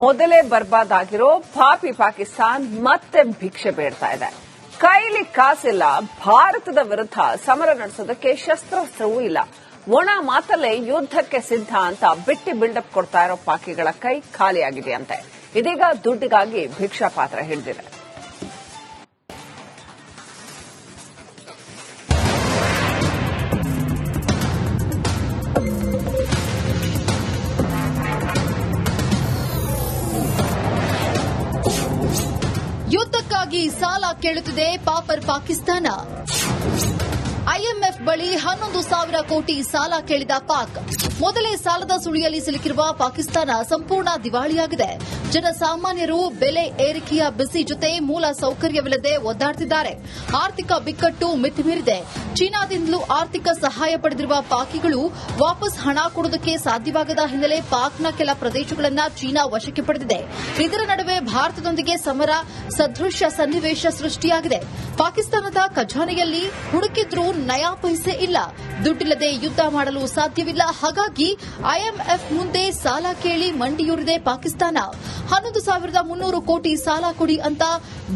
ಮೊದಲೇ ಬರ್ಬಾದ್ ಆಗಿರೋ ಪಾಪಿ ಪಾಕಿಸ್ತಾನ್ ಮತ್ತೆ ಭಿಕ್ಷೆ ಬೇಡ್ತಾ ಇದೆ. ಕೈಲಿ ಕಾಸಿಲ್ಲ, ಭಾರತದ ವಿರುದ್ಧ ಸಮರ ನಡೆಸೋದಕ್ಕೆ ಶಸ್ತ್ರಾಸ್ತ್ರವೂ ಇಲ್ಲ, ಒಣ ಮಾತಲ್ಲೇ ಯುದ್ದಕ್ಕೆ ಸಿದ್ಧ ಅಂತ ಬಿಟ್ಟಿ ಬಿಲ್ಡಪ್ ಕೊಡ್ತಾ ಇರೋ ಪಾಕಿಗಳ ಕೈ ಖಾಲಿಯಾಗಿದೆಯಂತೆ. ಇದೀಗ ದುಡ್ಡಿಗಾಗಿ ಭಿಕ್ಷಾ ಪಾತ್ರ ಹಿಡಿದಿದೆ. ಯುದ್ದಕ್ಕಾಗಿ ಸಾಲ ಕೇಳುತ್ತಿದೆ ಪಾಪರ್ ಪಾಕಿಸ್ತಾನ. ಐಎಂಎಫ್ ಬಳಿ 11,000 ಕೋಟಿ ಸಾಲ ಕೇಳಿದ ಪಾಕ್. ಮೊದಲೇ ಸಾಲದ ಸುಳಿಯಲ್ಲಿ ಸಿಲುಕಿರುವ ಪಾಕಿಸ್ತಾನ ಸಂಪೂರ್ಣ ದಿವಾಳಿಯಾಗಿದೆ. ಜನಸಾಮಾನ್ಯರು ಬೆಲೆ ಏರಿಕೆಯ ಬಿಸಿ ಜೊತೆ ಮೂಲ ಸೌಕರ್ಯವಿಲ್ಲದೆ ಒದ್ದಾಡುತ್ತಿದ್ದಾರೆ. ಆರ್ಥಿಕ ಬಿಕ್ಕಟ್ಟು ಮಿತಿಮೀರಿದೆ. ಚೀನಾದಿಂದಲೂ ಆರ್ಥಿಕ ಸಹಾಯ ಪಡೆದಿರುವ ಪಾಕಿಗಳು ವಾಪಸ್ ಹಣ ಕೊಡುವುದಕ್ಕೆ ಸಾಧ್ಯವಾಗದ ಹಿನ್ನೆಲೆ ಪಾಕ್ನ ಕೆಲ ಪ್ರದೇಶಗಳನ್ನು ಚೀನಾ ವಶಕ್ಕೆ ಪಡೆದಿದೆ. ಇದರ ನಡುವೆ ಭಾರತದೊಂದಿಗೆ ಸಮರ ಸದೃಶ ಸನ್ನಿವೇಶ ಸೃಷ್ಟಿಯಾಗಿದೆ. ಪಾಕಿಸ್ತಾನದ ಖಜಾನೆಯಲ್ಲಿ ಹುಡುಕಿದ್ರೂ ನಯಾ ಪೈಸೆ ಇಲ್ಲ. ದುಡ್ಡಿಲ್ಲದೆ ಯುದ್ಧ ಮಾಡಲು ಸಾಧ್ಯವಿಲ್ಲ. ಹಾಗಾಗಿ ಐಎಂಎಫ್ ಮುಂದೆ ಸಾಲ ಕೇಳಿ ಮಂಡಿಯೂರಿದೆ ಪಾಕಿಸ್ತಾನ. 11,300 ಕೋಟಿ ಸಾಲ ಕೊಡಿ ಅಂತ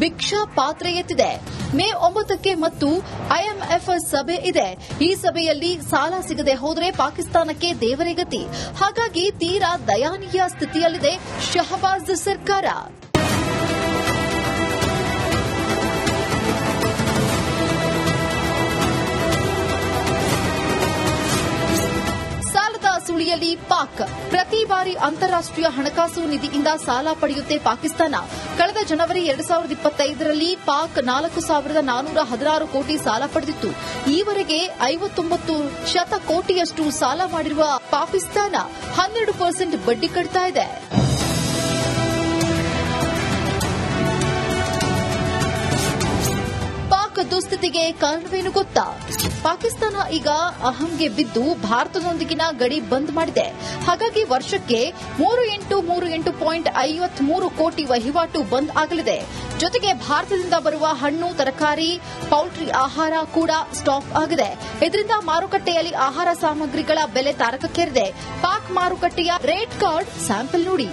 ಭಿಕ್ಷಾ ಪಾತ್ರೆ ಎತ್ತಿದೆ. ಮೇ 9ಕ್ಕೆ ಮತ್ತು ಐಎಂಎಫ್ ಸಭೆ ಇದೆ. ಈ ಸಭೆಯಲ್ಲಿ ಸಾಲ ಸಿಗದೆ ಹೋದರೆ ಪಾಕಿಸ್ತಾನಕ್ಕೆ ದೇವರೇ ಗತಿ. ಹಾಗಾಗಿ ತೀರಾ ದಯನೀಯ ಸ್ಥಿತಿಯಲ್ಲಿದೆ ಶಹಬಾಜ್ ಸರ್ಕಾರ. ಸುಳಿಯಲ್ಲಿ ಪಾಕ್ ಪ್ರತಿ ಬಾರಿ ಅಂತಾರಾಷ್ಟೀಯ ಹಣಕಾಸು ನಿಧಿಯಿಂದ ಸಾಲ ಪಡೆಯುತ್ತೆ ಪಾಕಿಸ್ತಾನ. ಕಳೆದ ಜನವರಿ 2025ರಲ್ಲಿ ಪಾಕ್ 4,416 ಕೋಟಿ ಸಾಲ ಪಡೆದಿತ್ತು. ಈವರೆಗೆ 59% ಕೋಟಿಯಷ್ಟು ಸಾಲ ಮಾಡಿರುವ ಪಾಕಿಸ್ತಾನ 12% ಬಡ್ಡಿ ಕಟ್ತಾ ಇದೆ. ದುಸ್ಥಿತಿಗೆ ಕಾರಣವೇನು ಗೊತ್ತಾ? ಪಾಕಿಸ್ತಾನ ಈಗ ಅಹಂಗೆ ಬಿದ್ದು ಭಾರತದೊಂದಿಗಿನ ಗಡಿ ಬಂದ್ ಮಾಡಿದೆ. ಹಾಗಾಗಿ ವರ್ಷಕ್ಕೆ 3838.53 ಕೋಟಿ ವಹಿವಾಟು ಬಂದ್ ಆಗಲಿದೆ. ಜೊತೆಗೆ ಭಾರತದಿಂದ ಬರುವ ಹಣ್ಣು, ತರಕಾರಿ, ಪೌಲ್ಟ್ರಿ ಆಹಾರ ಕೂಡ ಸ್ಟಾಪ್ ಆಗಿದೆ. ಇದರಿಂದ ಮಾರುಕಟ್ಟೆಯಲ್ಲಿ ಆಹಾರ ಸಾಮಗ್ರಿಗಳ ಬೆಲೆ ತಾರಕಕ್ಕೇರಿದೆ. ಪಾಕ್ ಮಾರುಕಟ್ಟೆಯ ರೇಟ್ ಕಾರ್ಡ್ ಸ್ಯಾಂಪಲ್ ನೋಡಿ.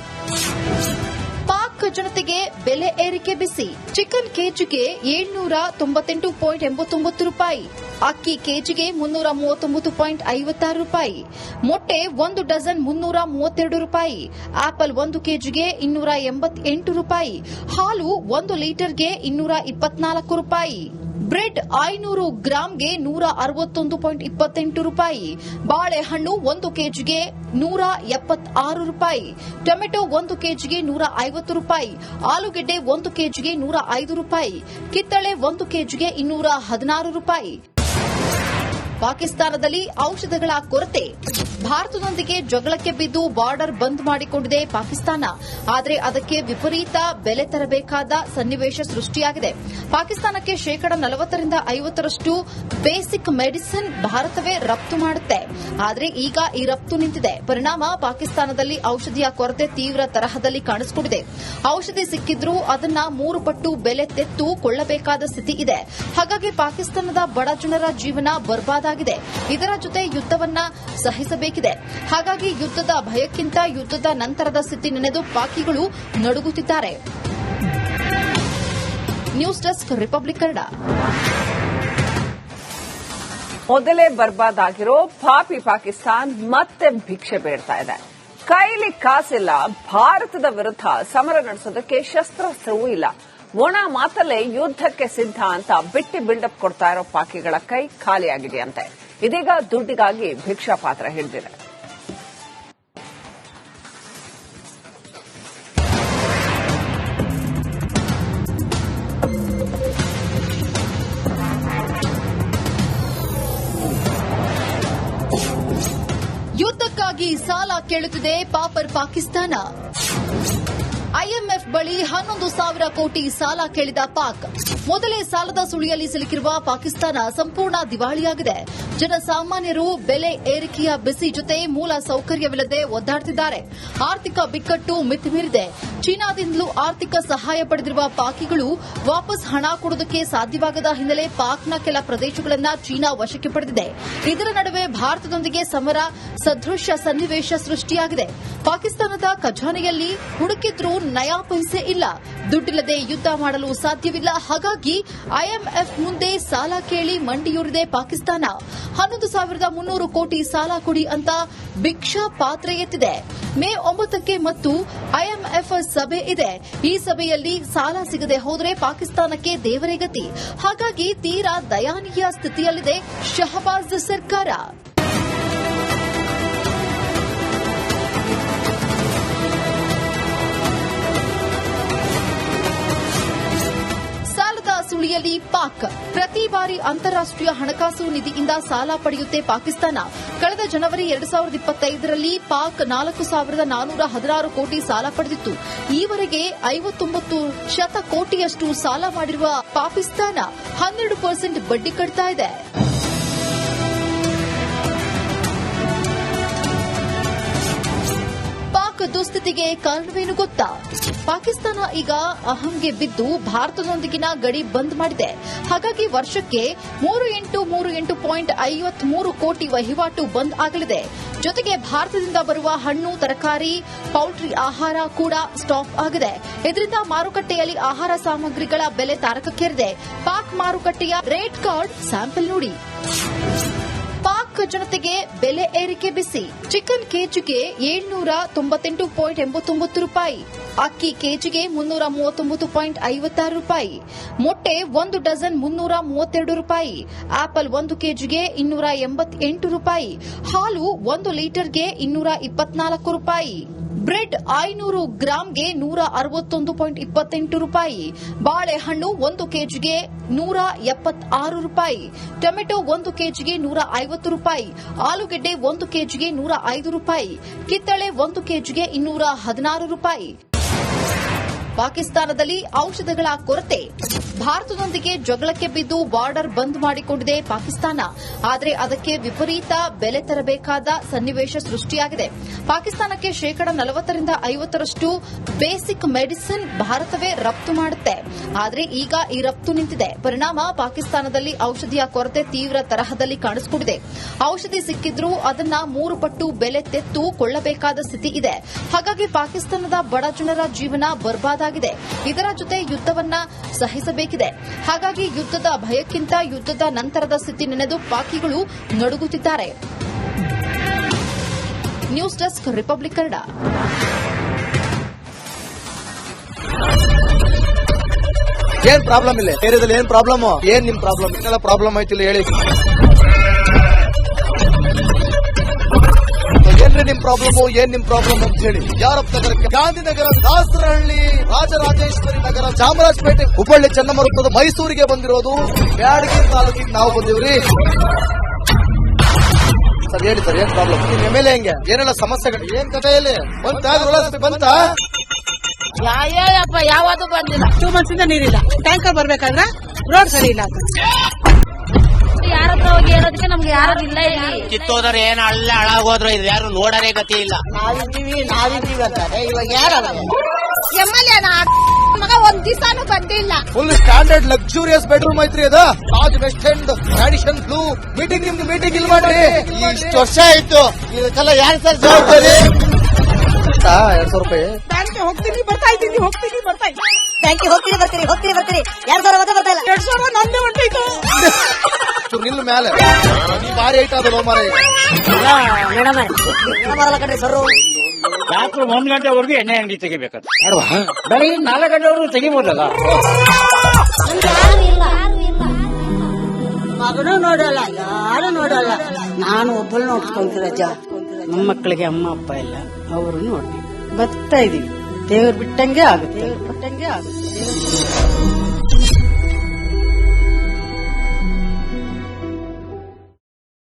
ಪಾಕ್ ಜನತೆಗೆ ಬೆಲೆ ಏರಿಕೆ ಬಿಸಿ. ಚಿಕನ್ ಕೆಜಿಗೆ 798.89 ರೂಪಾಯಿ, ಅಕ್ಕಿ ಕೆಜಿಗೆ 339.56 ರೂಪಾಯಿ, ಮೊಟ್ಟೆ 1 ಡಜನ್ 332 ರೂಪಾಯಿ, ಆಪಲ್ 1 ಕೆಜಿಗೆ 288 ರೂಪಾಯಿ, ಹಾಲು 1 ಲೀಟರ್ಗೆ 224 ರೂಪಾಯಿ, ಬ್ರೆಡ್ 500 ಗ್ರಾಂಗೆ 161.28 ರೂಪಾಯಿ, ಬಾಳೆಹಣ್ಣು 1 ಕೆಜಿಗೆ 176 ರೂಪಾಯಿ, ಟೊಮೆಟೊ 1 ಕೆಜಿಗೆ 150 ರೂಪಾಯಿ, ಆಲೂಗೆಡ್ಡೆ 1 ಕೆಜಿಗೆ 105 ರೂಪಾಯಿ, ಕಿತ್ತಳೆ 1 ಕೆಜಿಗೆ 216 ರೂಪಾಯಿ. ಪಾಕಿಸ್ತಾನದಲ್ಲಿ ಔಷಧಗಳ ಕೊರತೆ. ಭಾರತದೊಂದಿಗೆ ಜಗಳಕ್ಕೆ ಬಿದ್ದು ಬಾರ್ಡರ್ ಬಂದ್ ಮಾಡಿಕೊಂಡಿದೆ ಪಾಕಿಸ್ತಾನ. ಆದರೆ ಅದಕ್ಕೆ ವಿಪರೀತ ಬೆಲೆ ತರಬೇಕಾದ ಸನ್ನಿವೇಶ ಸೃಷ್ಟಿಯಾಗಿದೆ. ಪಾಕಿಸ್ತಾನಕ್ಕೆ 40% ಬೇಸಿಕ್ ಮೆಡಿಸಿನ್ ಭಾರತವೇ ರಫ್ತು ಮಾಡುತ್ತೆ. ಆದರೆ ಈಗ ಈ ರಫ್ತು ನಿಂತಿದೆ. ಪರಿಣಾಮ ಪಾಕಿಸ್ತಾನದಲ್ಲಿ ಔಷಧಿಯ ಕೊರತೆ ತೀವ್ರ ತರಹದಲ್ಲಿ ಕಾಣಿಸಿಕೊಂಡಿದೆ. ಔಷಧಿ ಸಿಕ್ಕಿದ್ರೂ ಅದನ್ನ 3 ಪಟ್ಟು ಬೆಲೆ ತೆತ್ತು ಕೊಳ್ಳಬೇಕಾದ ಸ್ಥಿತಿ ಇದೆ. ಹಾಗಾಗಿ ಪಾಕಿಸ್ತಾನದ ಬಡ ಜನರ ಜೀವನ ಬರ್ಬಾದಾಗಿದೆ. ಇದರ ಜೊತೆ ಯುದ್ದವನ್ನ ಸಹಿಸಬೇಕಿದೆ. ಹಾಗಾಗಿ ಯುದ್ದದ ಭಯಕ್ಕಿಂತ ಯುದ್ದದ ನಂತರದ ಸ್ಥಿತಿ ನೆನೆದು ಪಾಕಿಗಳು ನಡುಗುತ್ತಿದ್ದಾರೆ. News desk, Republic Kannada. ಮೊದಲೇ ಬರ್ಬಾದ್ ಆಗಿರೋ ಪಾಪಿ ಪಾಕಿಸ್ತಾನ್ ಮತ್ತೆ ಭಿಕ್ಷೆ ಬೇಡ್ತಾ ಇದೆ. ಕೈಲಿ ಕಾಸಿಲ್ಲ, ಭಾರತದ ವಿರುದ್ಧ ಸಮರ ನಡೆಸೋದಕ್ಕೆ ಶಸ್ತ್ರಾಸ್ತ್ರವೂ ಇಲ್ಲ, ಒಣ ಮಾತಲ್ಲೇ ಯುದ್ದಕ್ಕೆ ಸಿದ್ಧ ಅಂತ ಬಿಟ್ಟಿ ಬಿಲ್ಡಪ್ ಕೊಡ್ತಾ ಇರೋ ಪಾಕಿಗಳ ಕೈ ಖಾಲಿಯಾಗಿದೆಯಂತೆ. ಇದೀಗ ದುಡ್ಡಿಗಾಗಿ ಭಿಕ್ಷಾ ಪಾತ್ರ ಹಿಡಿದಿದೆ. ಯುದ್ದಕ್ಕಾಗಿ ಸಾಲ ಕೇಳುತ್ತಿದೆ ಪಾಪರ್ ಪಾಕಿಸ್ತಾನ. ಐಎಂಎಫ್ ಬಳಿ 11,000 ಕೋಟಿ ಸಾಲ ಕೇಳಿದ ಪಾಕ್. ಮೊದಲೇ ಸಾಲದ ಸುಳಿಯಲ್ಲಿ ಸಿಲುಕಿರುವ ಪಾಕಿಸ್ತಾನ ಸಂಪೂರ್ಣ ದಿವಾಳಿಯಾಗಿದೆ. ಜನಸಾಮಾನ್ಯರು ಬೆಲೆ ಏರಿಕೆಯ ಬಿಸಿ ಜೊತೆ ಮೂಲ ಸೌಕರ್ಯವಿಲ್ಲದೆ ಒದ್ದಾಡುತ್ತಿದ್ದಾರೆ. ಆರ್ಥಿಕ ಬಿಕ್ಕಟ್ಟು ಮಿತಿಮೀರಿದೆ. ಚೀನಾದಿಂದಲೂ ಆರ್ಥಿಕ ಸಹಾಯ ಪಡೆದಿರುವ ಪಾಕಿಗಳು ವಾಪಸ್ ಹಣ ಕೊಡುವುದಕ್ಕೆ ಸಾಧ್ಯವಾಗದ ಹಿನ್ನೆಲೆ ಪಾಕ್ನ ಕೆಲ ಪ್ರದೇಶಗಳನ್ನು ಚೀನಾ ವಶಕ್ಕೆ ಪಡೆದಿದೆ. ಇದರ ನಡುವೆ ಭಾರತದೊಂದಿಗೆ ಸಮರ ಸದೃಶ ಸನ್ನಿವೇಶ ಸೃಷ್ಟಿಯಾಗಿದೆ. ಪಾಕಿಸ್ತಾನದ ಖಜಾನೆಯಲ್ಲಿ ಹುಡುಕಿದ್ರೂ ನಯಾ ಪೈಸೆ ಇಲ್ಲ. ದುಡ್ಡಿಲ್ಲದೆ ಯುದ್ಧ ಮಾಡಲು ಸಾಧ್ಯವಿಲ್ಲ. ಹಾಗಾಗಿ ಐಎಂಎಫ್ ಮುಂದೆ ಸಾಲ ಕೇಳಿ ಮಂಡಿಯೂರಿದೆ ಪಾಕಿಸ್ತಾನ. 11,300 ಕೋಟಿ ಸಾಲ ಕೊಡಿ ಅಂತ ಭಿಕ್ಷಾ ಪಾತ್ರೆ ಎತ್ತಿದೆ. ಮೇ 9ಕ್ಕೆ ಮತ್ತು ಐಎಂಎಫ್ ಸಭೆ ಇದೆ. ಈ ಸಭೆಯಲ್ಲಿ ಸಾಲ ಸಿಗದೆ ಹೋದರೆ ಪಾಕಿಸ್ತಾನಕ್ಕೆ ದೇವರೇ ಗತಿ. ಹಾಗಾಗಿ ತೀರಾ ದಯನೀಯ ಸ್ಥಿತಿಯಲ್ಲಿದೆ ಶಹಬಾಜ್ ಸರ್ಕಾರ. ಸಾಲದ ಸುಳಿಯಲ್ಲಿ ಪಾಕ್. ಪ್ರತಿ ಬಾರಿ ಅಂತಾರಾಷ್ಟೀಯ ಹಣಕಾಸು ನಿಧಿಯಿಂದ ಸಾಲ ಪಡೆಯುತ್ತೆ ಪಾಕಿಸ್ತಾನ. ಕಳೆದ ಜನವರಿ 2025ರಲ್ಲಿ ಪಾಕ್ 4,416 ಕೋಟಿ ಸಾಲ ಪಡೆದಿತ್ತು. ಈವರೆಗೆ 59% ಕೋಟಿಯಷ್ಟು ಸಾಲ ಮಾಡಿರುವ ಪಾಕಿಸ್ತಾನ 12% ಬಡ್ಡಿ ಕಟ್ತಾ ಇದೆ. ದುಸ್ಥಿತಿಗೆ ಕಾರಣವೇನು ಗೊತ್ತಾ? ಪಾಕಿಸ್ತಾನ ಈಗ ಅಹಂಗೆ ಬಿದ್ದು ಭಾರತದೊಂದಿಗಿನ ಗಡಿ ಬಂದ್ ಮಾಡಿದೆ. ಹಾಗಾಗಿ ವರ್ಷಕ್ಕೆ 3838.53 ಕೋಟಿ ವಹಿವಾಟು ಬಂದ್ ಆಗಲಿದೆ. ಜೊತೆಗೆ ಭಾರತದಿಂದ ಬರುವ ಹಣ್ಣು, ತರಕಾರಿ, ಪೌಲ್ಟ್ರಿ ಆಹಾರ ಕೂಡ ಸ್ಟಾಪ್ ಆಗಿದೆ. ಇದರಿಂದ ಮಾರುಕಟ್ಟೆಯಲ್ಲಿ ಆಹಾರ ಸಾಮಗ್ರಿಗಳ ಬೆಲೆ ತಾರಕಕ್ಕೇರಿದೆ. ಪಾಕ್ ಮಾರುಕಟ್ಟೆಯ ರೇಟ್ ಕಾರ್ಡ್ ಸ್ಯಾಂಪಲ್ ನೋಡಿ. ಪಾಕ್ ಜನತೆಗೆ ಬೆಲೆ ಏರಿಕೆ ಬಿಸಿ. ಚಿಕನ್ ಕೆಜಿಗೆ 798.89 ರೂಪಾಯಿ, ಅಕ್ಕಿ ಕೆಜಿಗೆ 339.56 ರೂಪಾಯಿ, ಮೊಟ್ಟೆ 1 ಡಜನ್ 332 ರೂಪಾಯಿ, ಆಪಲ್ 1 ಕೆಜಿಗೆ 288 ರೂಪಾಯಿ, ಹಾಲು 1 ಲೀಟರ್ಗೆ 224 ರೂಪಾಯಿ, ಬ್ರೆಡ್ 500 ಗ್ರಾಂಗೆ 161.28 ರೂಪಾಯಿ, ಬಾಳೆಹಣ್ಣು 1 ಕೆಜಿಗೆ 176 ರೂಪಾಯಿ, ಟೊಮೆಟೊ 1 ಕೆಜಿಗೆ 150 ರೂಪಾಯಿ, ಆಲೂಗೆಡ್ಡೆ 1 ಕೆಜಿಗೆ 105 ರೂಪಾಯಿ, ಕಿತ್ತಳೆ 1 ಕೆಜಿಗೆ 216 ರೂಪಾಯಿ. ಪಾಕಿಸ್ತಾನದಲ್ಲಿ ಔಷಧಗಳ ಕೊರತೆ. ಭಾರತದೊಂದಿಗೆ ಜಗಳಕ್ಕೆ ಬಿದ್ದು ಬಾರ್ಡರ್ ಬಂದ್ ಮಾಡಿಕೊಂಡಿದೆ ಪಾಕಿಸ್ತಾನ. ಆದರೆ ಅದಕ್ಕೆ ವಿಪರೀತ ಬೆಲೆ ತರಬೇಕಾದ ಸನ್ನಿವೇಶ ಸೃಷ್ಟಿಯಾಗಿದೆ. ಪಾಕಿಸ್ತಾನಕ್ಕೆ ಶೇಕಡಾ 40ರಿಂದ 50ರಷ್ಟು ಬೇಸಿಕ್ ಮೆಡಿಸಿನ್ ಭಾರತವೇ ರಫ್ತು ಮಾಡುತ್ತೆ. ಆದರೆ ಈಗ ಈ ರಫ್ತು ನಿಂತಿದೆ. ಪರಿಣಾಮ ಪಾಕಿಸ್ತಾನದಲ್ಲಿ ಔಷಧಿಯ ಕೊರತೆ ತೀವ್ರ ತರಹದಲ್ಲಿ ಕಾಣಿಸಿಕೊಂಡಿದೆ. ಔಷಧಿ ಸಿಕ್ಕಿದ್ರೂ ಅದನ್ನ 3 ಪಟ್ಟು ಬೆಲೆ ತೆತ್ತು ಕೊಳ್ಳಬೇಕಾದ ಸ್ಥಿತಿ ಇದೆ. ಹಾಗಾಗಿ ಪಾಕಿಸ್ತಾನದ ಬಡ ಜನರ ಜೀವನ ಬರ್ಬಾದಾಗಿದೆ. ಇದರ ಜೊತೆ ಯುದ್ಧವನ್ನ ಸಹಿಸಬೇಕಿದೆ. ಹಾಗಾಗಿ ಯುದ್ಧದ ಭಯಕ್ಕಿಂತ ಯುದ್ಧದ ನಂತರದ ಸ್ಥಿತಿ ನೆನೆದು ಪಾಕಿಗಳು ನಡುಗುತ್ತಿದ್ದಾರೆ. News desk, Republic Kannada. ಏನ್ ಪ್ರಾಬ್ಲಮ್ ಇಲ್ಲ ಏರಿಯಾದಲ್ಲಿ? ಏನ್ ಪ್ರಾಬ್ಲಮ್? ಏನ್ ನಿಮ್ ಪ್ರಾಬ್ಲಮ್? ಇನ್ನೆಲ್ಲ ಪ್ರಾಬ್ಲಮ್ ಆಯ್ತಿಲ್ಲ ಹೇಳಿ. ಏನ್ರಿ ನಿಮ್ ಪ್ರಾಬ್ಲಮ್? ಏನ್ ನಿಮ್ ಪ್ರಾಬ್ಲಮ್ ಅಂತ ಹೇಳಿ. ಯಾರಪ್ಪ ನಗರಕ್ಕೆ? ಗಾಂಧಿನಗರ, ದಾಸರಹಳ್ಳಿ, ರಾಜರಾಜೇಶ್ವರಿ ನಗರ, ಚಾಮರಾಜಪೇಟೆ, ಹುಬ್ಬಳ್ಳಿ, ಚನ್ನಮರುತ್ತದ, ಮೈಸೂರಿಗೆ ಬಂದಿರೋದು. ಬ್ಯಾಡಗಿ ತಾಲೂಕಿಗೆ ನಾವು ಬಂದಿವ್ರಿ. ಸರ್ ಹೇಳಿ ಸರ್, ಏನ್ ಪ್ರಾಬ್ಲಮ್? ನಿಮ್ ಎಮ್ಎಲ್ಎ ಹೆಂಗೆ? ಏನೆಲ್ಲ ಸಮಸ್ಯೆಗಳು? ಏನ್ ಕಥೆಯಲ್ಲಿ ಬಂತ ಯಾವಪ್ಪ ಯಾವುದು ಬಂದಿಲ್ಲ. 2 months ಇಂದ ನೀರಿಲ್ಲ. ಟ್ಯಾಂಕರ್ ಬರ್ಬೇಕಾದ್ರೆ ರೋಡ್ ಸರಿ ಇಲ್ಲ. ಯಾರತ್ರ ಹೋಗಿ ಹೇಳೋದಕ್ಕೆ ನಮ್ಗೆ ಯಾರು ಇಲ್ಲ. ಇಲ್ಲಿ ಕಿತ್ತೋದ್ರೆ ಏನ್ ಅಲ್ಲ ಹಾಳಾಗೋದ್ರು ಇದು ಯಾರು ನೋಡರೇ ಗತಿ ಇಲ್ಲ. ನಾವಿದ್ದೀವಿ ಅಂತಾರೆ. ಇವಾಗ ಯಾರ ಎಮ್ಎಲ್ಎ ಮಗ ಒಂದ್ ದಿವಸನೂ ಬಂದಿಲ್ಲ. ಫುಲ್ ಸ್ಟ್ಯಾಂಡರ್ಡ್ ಲಕ್ಸುರಿಯಸ್ ಬೆಡ್ರೂಮ್ ಐತ್ರಿ ಅದ. Taj West End, Radisson Blu. Meeting ನಿಮ್ದು ಮೀಟಿಂಗ್ ಇಲ್ಲಿ ಮಾಡ್ರಿ. ಇಷ್ಟು ವರ್ಷ ಆಯ್ತು, ಇದಕ್ಕೆಲ್ಲ ಯಾರು ಸರ್ ಜವಾಬ್ದಾರಿ? 200 ರೂಪಾಯಿ ಬ್ಯಾಂಕ್ಗೆ ಹೋಗ್ತೀನಿ ಬರ್ತಾ ಇದ್ದೀನಿ. ಬ್ಯಾಂಕಿಗೆ ಹೋಗ್ತೀನಿ ಬರ್ತಾ ಇಲ್ಲ. 2,000 ಬರ್ತಾ ಇಲ್ಲ. 2,000 ನಂದೇ ಹೊಂಟೈತು. ನಿಲ್ ಮೇಲೆ ಭಾರಿ ಐಟ ಅದಲ್ಲ ಮಾರ. ಮೇಡಮ್ ಬರಲ್ಲ ಕಣ್ರಿ ಸರ್. ರಾತ್ರಿ 1 ಗಂಟೆವರೆಗೂ ಎಣ್ಣೆ ಅಂಗಡಿ ತೆಗಿಬೇಕಂತ. ಬೆಳಗ್ಗೆ 4 ಗಂಟೆವರೆಗೂ ತೆಗಿಬೋದಲ್ಲ. ಮಗನೂ ನೋಡಲ್ಲ, ಯಾರು ನೋಡಲ್ಲ. ನಾನು ಒಬ್ಬಳು ನೋಡ್ಕೊಂತೀರಜ್ಜ. ನಮ್ಮ ಮಕ್ಕಳಿಗೆ ಅಮ್ಮ ಅಪ್ಪ ಇಲ್ಲ, ಅವರು ನೋಡಿ ಬರ್ತಾ ಇದೀವಿ. ದೇವ್ರು ಬಿಟ್ಟಂಗೆ ಆಗುತ್ತೆ.